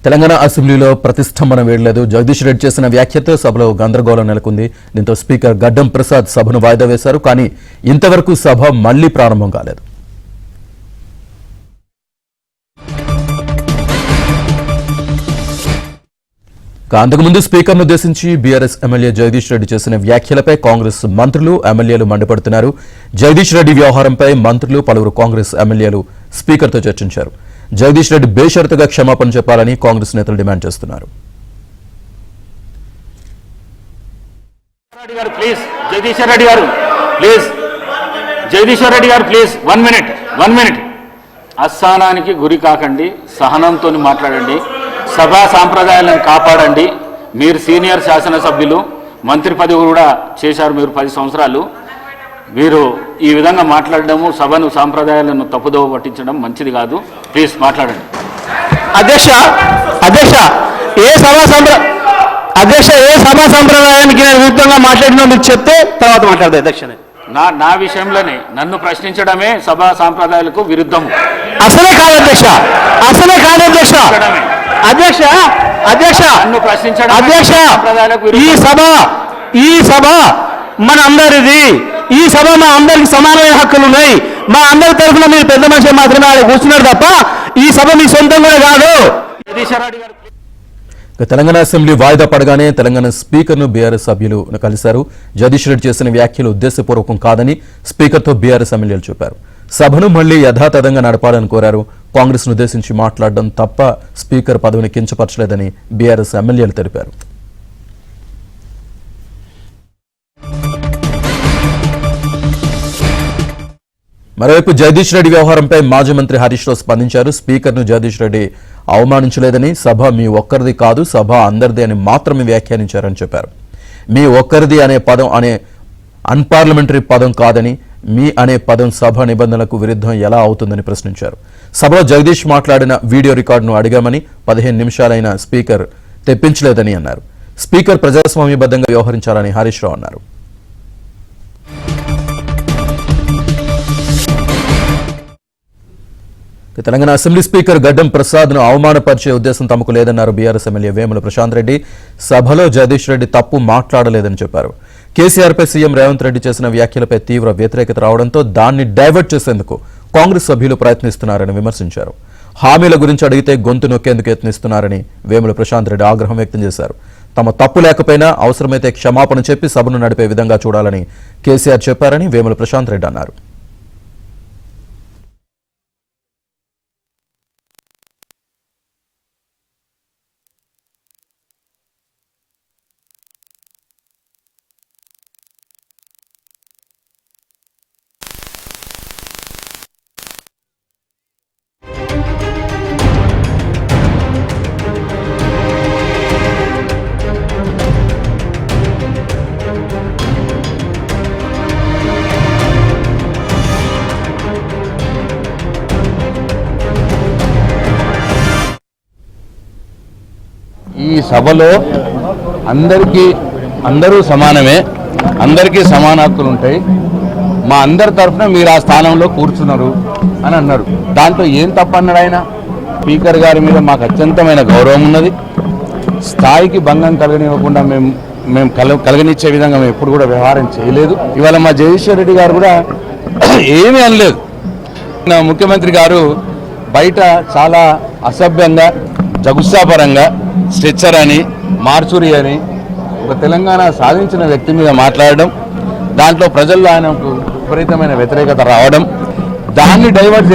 తెలంగాణ అసెంబ్లీలో ప్రతిష్టంభన వేయలేదు. జగదీష్ రెడ్డి చేసిన వ్యాఖ్యతో సభలో గందరగోళం నెలకొంది. దీంతో స్పీకర్ గడ్డం ప్రసాద్ సభను వాయిదా వేశారు. కానీ ఇంతవరకు సభ మళ్లీ ప్రారంభం కాలేదు. అంతకుముందు స్పీకర్ను ఉద్దేశించి బీఆర్ఎస్ ఎమ్మెల్యే జగదీష్ రెడ్డి చేసిన వ్యాఖ్యలపై కాంగ్రెస్ మంత్రులు ఎమ్మెల్యేలు మండిపడుతున్నారు. జగదీష్ రెడ్డి వ్యవహారంపై మంత్రులు పలువురు కాంగ్రెస్ ఎమ్మెల్యేలు స్పీకర్తో చర్చించారు. జగదీష్ రెడ్డి బేషరతుగా క్షమాపణ చెప్పాలని కాంగ్రెస్ నేతలు డిమాండ్ చేస్తున్నారు. అసహనానికి గురి కాకండి, సహనంతో మాట్లాడండి, సభా సాంప్రదాయాలను కాపాడండి. మీరు సీనియర్ శాసనసభ్యులు, మంత్రి పదవి కూడా చేశారు మీరు 10 సంవత్సరాలు. మీరు ఈ విధంగా మాట్లాడడము, సభను సాంప్రదాయాలను తప్పుదోవ పట్టించడం మంచిది కాదు. ప్లీజ్ మాట్లాడండి. అధ్యక్ష ఏ సభా సంప్రదాయానికి నేను విరుద్ధంగా మాట్లాడినా మీరు చెప్తే తర్వాత మాట్లాడదు. అధ్యక్ష నా విషయంలోనే నన్ను ప్రశ్నించడమే సభా సాంప్రదాయాలకు విరుద్ధము. అసలే కాదు అధ్యక్ష. నన్ను ప్రశ్నించడం ఈ సభ మన అందరిది. ఈ సభ మా అందరికి సమానమైన హక్కులు ఉన్నాయి. మా అందరి తరఫున మీరు పెద్ద మనిషి మాత్రమే ఆడ కూర్చున్నారు తప్ప ఈ సభ మీ సొంతం కూడా కాదు. తెలంగాణ అసెంబ్లీ వాయిదా పడగానే తెలంగాణ స్పీకర్ను బీఆర్ఎస్ సభ్యులు కలిశారు. జగదీష్ రెడ్డి చేసిన వ్యాఖ్యలు ఉద్దేశపూర్వకం కాదని స్పీకర్తో బీఆర్ఎస్ ఎమ్మెల్యేలు చెప్పారు. సభను మళ్లీ యథాతథంగా నడపాలని కోరారు. కాంగ్రెస్ను ఉద్దేశించి మాట్లాడడం తప్ప స్పీకర్ పదవిని కించపరచలేదని బీఆర్ఎస్ ఎమ్మెల్యేలు తెలిపారు. మరోవైపు జగదీష్ రెడ్డి వ్యవహారంపై మాజీ మంత్రి హరీష్ రావు స్పందించారు. స్పీకర్ను జగదీష్ రెడ్డి అవమానించలేదని, సభ మీ ఒక్కరిది కాదు, సభ అందరిది అని మాత్రమే వ్యాఖ్యానించారని చెప్పారు. మీ ఒక్కరిది అనే పదం అన్పార్లమెంటరీ పదం కాదని, మీ అనే పదం సభ నిబంధనలకు విరుద్ధం ఎలా అవుతుందని ప్రశ్నించారు. సభలో జగదీష్ మాట్లాడిన వీడియో రికార్డును అడిగామని, 15 నిమిషాలైన స్పీకర్ తెప్పించలేదని అన్నారు. స్పీకర్ ప్రజాస్వామ్యబద్ధంగా వ్యవహరించాలని హరీష్ రావు అన్నారు. తెలంగాణ అసెంబ్లీ స్పీకర్ గడ్డం ప్రసాద్ను అవమానపరిచే ఉద్దేశం తమకు లేదన్నారు బీఆర్ఎస్ ఎమ్మెల్యే వేముల ప్రశాంత్ రెడ్డి. సభలో జగదీష్ రెడ్డి తప్పు మాట్లాడలేదని చెప్పారు. కేసీఆర్పై సీఎం రేవంత్ రెడ్డి చేసిన వ్యాఖ్యలపై తీవ్ర వ్యతిరేకత రావడంతో దాన్ని డైవర్ట్ చేసేందుకు కాంగ్రెస్ సభ్యులు ప్రయత్నిస్తున్నారని విమర్శించారు. హామీల గురించి అడిగితే గొంతు నొక్కేందుకు యత్నిస్తున్నారని వేముల ప్రశాంత్ రెడ్డి ఆగ్రహం వ్యక్తం చేశారు. తమ తప్పు లేకపోయినా అవసరమైతే క్షమాపణ చెప్పి సభను నడిపే విధంగా చూడాలని కేసీఆర్ చెప్పారని వేముల ప్రశాంత్ రెడ్డి అన్నారు. ఈ సభలో అందరూ సమానమే, అందరికీ సమాన హక్కులు ఉంటాయి. మా అందరి తరఫున మీరు ఆ స్థానంలో కూర్చున్నారు అని అన్నారు. దాంట్లో ఏం తప్పన్నాడు ఆయన? స్పీకర్ గారి మీద మాకు అత్యంతమైన గౌరవం ఉన్నది. స్థాయికి భంగం కలగనివ్వకుండా మేము కలగనిచ్చే విధంగా మేము ఎప్పుడు కూడా వ్యవహారం చేయలేదు. ఇవాళ మా జగదీష్ రెడ్డి గారు కూడా ఏమీ అనలేదు. ముఖ్యమంత్రి గారు బయట చాలా అసభ్యంగా, జగుత్సాపరంగా స్ట్రెచ్చర్ అని, మార్చురి అని ఒక తెలంగాణ సాధించిన వ్యక్తి మీద మాట్లాడడం, దాంట్లో ప్రజల్లో ఆయనకు విపరీతమైన వ్యతిరేకత రావడం, దాన్ని డైవర్ట్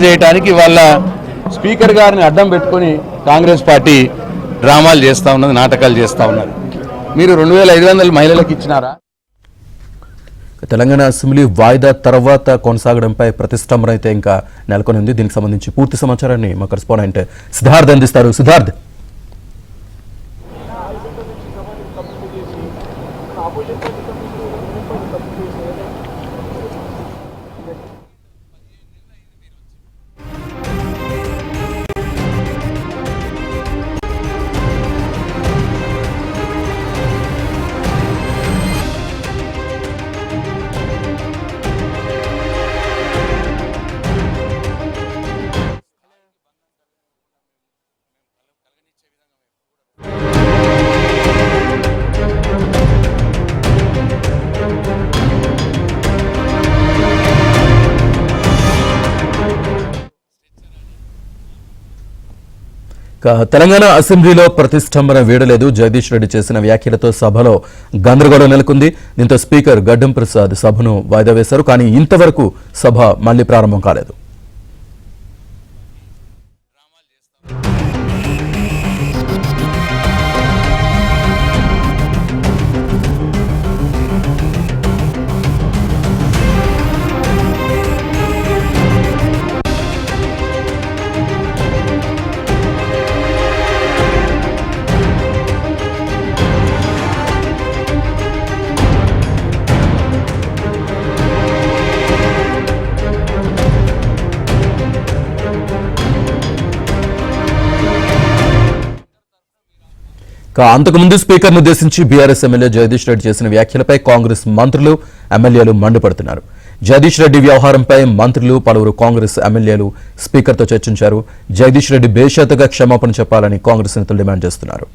చేయడానికి వాళ్ళ స్పీకర్ గారిని అడ్డం పెట్టుకొని కాంగ్రెస్ పార్టీ డ్రామాలు చేస్తూ ఉన్నది, నాటకాలు చేస్తూ ఉన్నది. మీరు 2500 మహిళలకు ఇచ్చినారా? తెలంగాణ అసెంబ్లీ వాయిదా తర్వాత కొనసాగడంపై ప్రతిష్టంభన అయితే ఇంకా నెలకొని ఉంది. దీనికి సంబంధించి పూర్తి సమాచారాన్ని మా కరెస్పాండెంట్ సిద్ధార్థ్ అందిస్తారు. సిద్ధార్థ్, తెలంగాణ అసెంబ్లీలో ప్రతిష్టంభన వీడలేదు. జగదీష్ రెడ్డి చేసిన వ్యాఖ్యలతో సభలో గందరగోళం నెలకొంది. దీంతో స్పీకర్ గడ్డం ప్రసాద్ సభను వాయిదా వేశారు. కానీ ఇంతవరకు సభ మళ్లీ ప్రారంభం కాలేదు. అంతకుముందు స్పీకర్ను ఉద్దేశించి బీఆర్ఎస్ ఎమ్మెల్యే జగదీష్ రెడ్డి చేసిన వ్యాఖ్యలపై కాంగ్రెస్ మంత్రులు ఎమ్మెల్యేలు మండిపడుతున్నారు. జగదీష్ రెడ్డి వ్యవహారంపై మంత్రులు పలువురు కాంగ్రెస్ ఎమ్మెల్యేలు స్పీకర్తో చర్చించారు. జగదీష్ రెడ్డి బేషరతుగా క్షమాపణ చెప్పాలని కాంగ్రెస్ నేతలు డిమాండ్ చేస్తున్నారు.